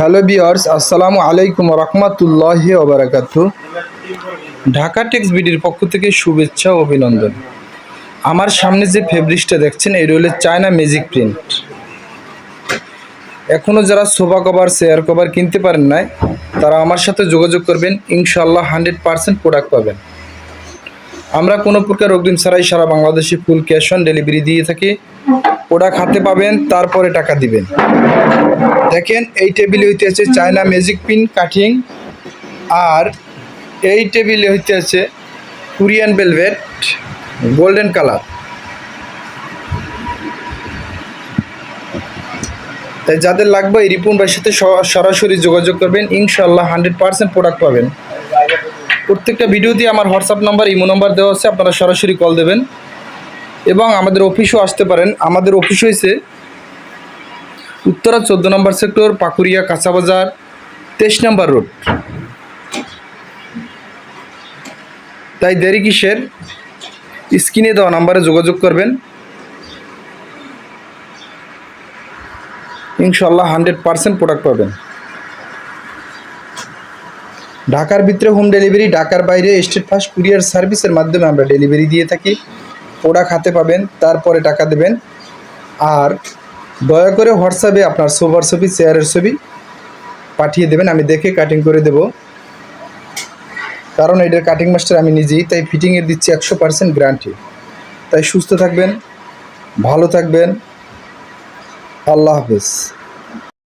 Hello viewers, আসসালামু আলাইকুম রহমতুল্লাহি ওয়া বারাকাতুহু। ঢাকা টেক্স বিডির পক্ষ থেকে শুভেচ্ছা ও অভিনন্দন। আমার সামনে যে ফেব্রিক্সটা দেখছেন এই হলো চায়না ম্যাজিক প্রিন্ট। এখনও যারা সোফা কভার চেয়ার কভার কিনতে পারেন নাই তারা আমার সাথে যোগাযোগ করবেন, ইনশাআল্লাহ 100% প্রোডাক্ট পাবেন। আমরা কোনো প্রকার অগ্রিম ছাড়াই সারা বাংলাদেশে ফুল ক্যাশ অন ডেলিভারি দিয়ে থাকি। প্রোডাক্ট হাতে পাবেন, তারপরে টাকা দিবেন। দেখেন এই টেবিলে হইতে আছে চায়না ম্যাজিক পিন কাটিং, আর এই টেবিলে হইতে আছে কোরিয়ান ভেলভেট গোল্ডেন কালার। তাই যাদের লাগবে এই রিপন ভাইয়ের সাথে সরাসরি যোগাযোগ করবেন, ইনশাআল্লাহ 100% প্রোডাক্ট পাবেন। প্রত্যেকটা ভিডিওতে আমার হোয়াটসঅ্যাপ নাম্বার, ইমো নাম্বার দেওয়া আছে, আপনারা সরাসরি কল দেবেন এবং আমাদের অফিসেও আসতে পারেন। আমাদের অফিস হয়েছে উত্তরা 14 নম্বর সেক্টর, পাকুরিয়া কাঁচাবাজার, 23 নম্বর রোড। তাই দেরি কিসের, স্ক্রিনে দেওয়া নাম্বারে যোগাযোগ করবেন, ইনশাআল্লাহ 100% প্রোডাক্ট পাবেন। ঢাকার ভিতরে হোম ডেলিভারি, ঢাকার বাইরে স্টেট ফাস্ট কুরিয়ার সার্ভিসের মাধ্যমে আমরা ডেলিভারি দিয়ে থাকি। প্রোডাক্ট হাতে পাবেন, তারপরে টাকা দেবেন। আর দয়া করে হোয়াটসঅ্যাপে আপনার সোফার ছবি, চেয়ারের ছবি পাঠিয়ে দেবেন, আমি দেখে কাটিং করে দেব। কারণ এটার কাটিং মাস্টার আমি নিজেই, তাই ফিটিংয়ের দিচ্ছি 100% গ্যারান্টি। তাই সুস্থ থাকবেন, ভালো থাকবেন, আল্লাহ হাফেজ।